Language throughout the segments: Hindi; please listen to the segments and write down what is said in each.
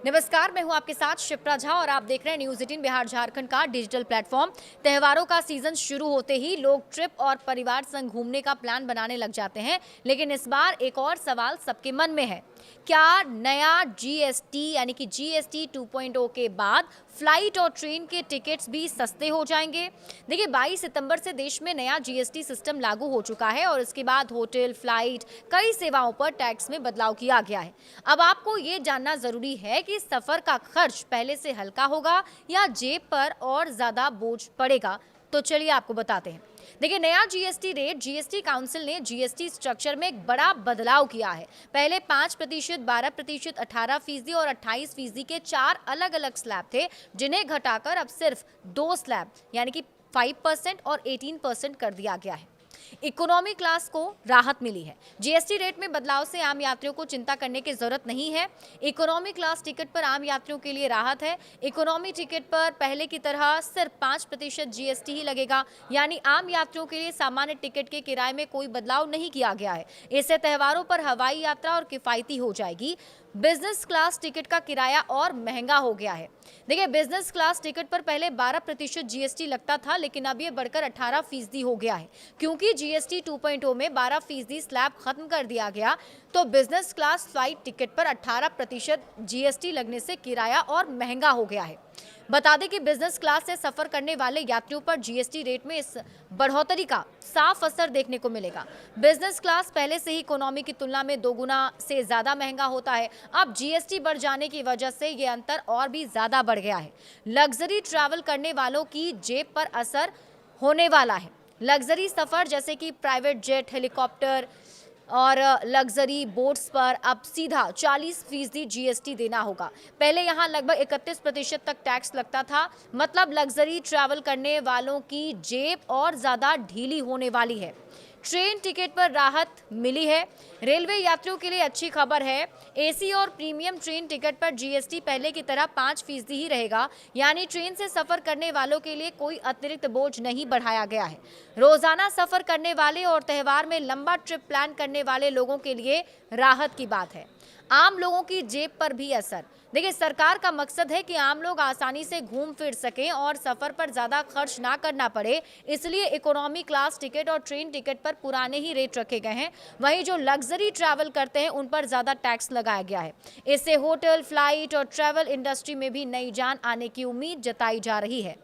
नमस्कार, मैं हूं आपके साथ शिप्रा झा और आप देख रहे हैं न्यूज़ 18 बिहार झारखंड का डिजिटल प्लेटफॉर्म। त्योहारों का सीजन शुरू होते ही लोग ट्रिप और परिवार संग घूमने का प्लान बनाने लग जाते हैं, लेकिन इस बार एक और सवाल सबके मन में है। क्या नया जीएसटी यानी कि जीएसटी 2.0 के बाद फ्लाइट और ट्रेन के टिकट्स भी सस्ते हो जाएंगे? देखिए, 22 सितंबर से देश में नया जीएसटी सिस्टम लागू हो चुका है और इसके बाद होटल, फ्लाइट, कई सेवाओं पर टैक्स में बदलाव किया गया है। अब आपको ये जानना जरूरी है कि सफर का खर्च पहले से हल्का होगा या जेब पर और ज्यादा बोझ पड़ेगा। तो चलिए आपको बताते हैं। देखिए, नया जीएसटी रेट जीएसटी काउंसिल ने जीएसटी स्ट्रक्चर में एक बड़ा बदलाव किया है। पहले 5%, 12%, 18% और 28% के 4 अलग अलग स्लैब थे, जिन्हें घटाकर अब सिर्फ 2 स्लैब यानी कि 5% और 18% कर दिया गया है। इकोनॉमी क्लास को राहत मिली है। जीएसटी रेट में बदलाव से आम यात्रियों को चिंता करने की जरूरत नहीं है। इकोनॉमी क्लास टिकट पर आम यात्रियों के लिए राहत है। इकोनॉमी टिकट पर पहले की तरह सिर्फ 5% जीएसटी ही लगेगा, यानी आम यात्रियों के लिए सामान्य टिकट के किराए में कोई बदलाव नहीं किया गया है। इससे त्योहारों पर हवाई यात्रा और किफायती हो जाएगी। बिजनेस क्लास टिकट का किराया और महंगा हो गया है। देखिए, बिजनेस क्लास टिकट पर पहले 12% जीएसटी लगता था, लेकिन अब ये बढ़कर 18% हो गया है। क्योंकि जीएसटी 2.0 में 12% स्लैब खत्म कर दिया गया, तो बिजनेस क्लास फ्लाइट टिकट पर 18% जीएसटी लगने से किराया और महंगा हो गया है। बता दें कि बिजनेस क्लास से सफर करने वाले यात्रियों पर जीएसटी रेट में इस बढ़ोतरी का साफ असर देखने को मिलेगा। बिजनेस क्लास पहले से ही इकोनॉमी की तुलना में 2 गुना से ज्यादा महंगा होता है। अब जीएसटी बढ़ जाने की वजह से ये अंतर और भी ज्यादा बढ़ गया है। लग्जरी ट्रैवल करने वालों की जेब पर असर होने वाला है। लग्जरी सफर जैसे कि प्राइवेट जेट, हेलीकॉप्टर और लग्जरी बोट्स पर अब सीधा 40% जीएसटी देना होगा। पहले यहाँ लगभग 31% तक टैक्स लगता था। मतलब लग्जरी ट्रैवल करने वालों की जेब और ज्यादा ढीली होने वाली है। ट्रेन टिकट पर राहत मिली है। रेलवे यात्रियों के लिए अच्छी खबर है। एसी और प्रीमियम ट्रेन टिकट पर जीएसटी पहले की तरह 5% ही रहेगा, यानी ट्रेन से सफर करने वालों के लिए कोई अतिरिक्त बोझ नहीं बढ़ाया गया है। रोजाना सफर करने वाले और त्योहार में लंबा ट्रिप प्लान करने वाले लोगों के लिए राहत की बात है। आम लोगों की जेब पर भी असर। देखिए, सरकार का मकसद है कि आम लोग आसानी से घूम फिर सकें और सफर पर ज्यादा खर्च ना करना पड़े, इसलिए इकोनॉमी क्लास टिकट और ट्रेन टिकट पर पुराने ही रेट रखे गए हैं। वहीं जो लग्जरी ट्रैवल करते हैं उन पर ज्यादा टैक्स लगाया गया है। इससे होटल, फ्लाइट और ट्रैवल इंडस्ट्री में भी नई जान आने की उम्मीद जताई जा रही है।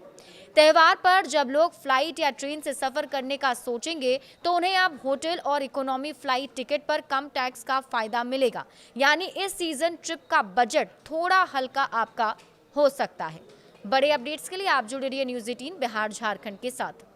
त्योहार पर जब लोग फ्लाइट या ट्रेन से सफर करने का सोचेंगे, तो उन्हें अब होटल और इकोनॉमी फ्लाइट टिकट पर कम टैक्स का फायदा मिलेगा, यानी इस सीजन ट्रिप का बजट थोड़ा हल्का आपका हो सकता है। बड़े अपडेट्स के लिए आप जुड़े रहिए न्यूज़ 18 बिहार झारखंड के साथ।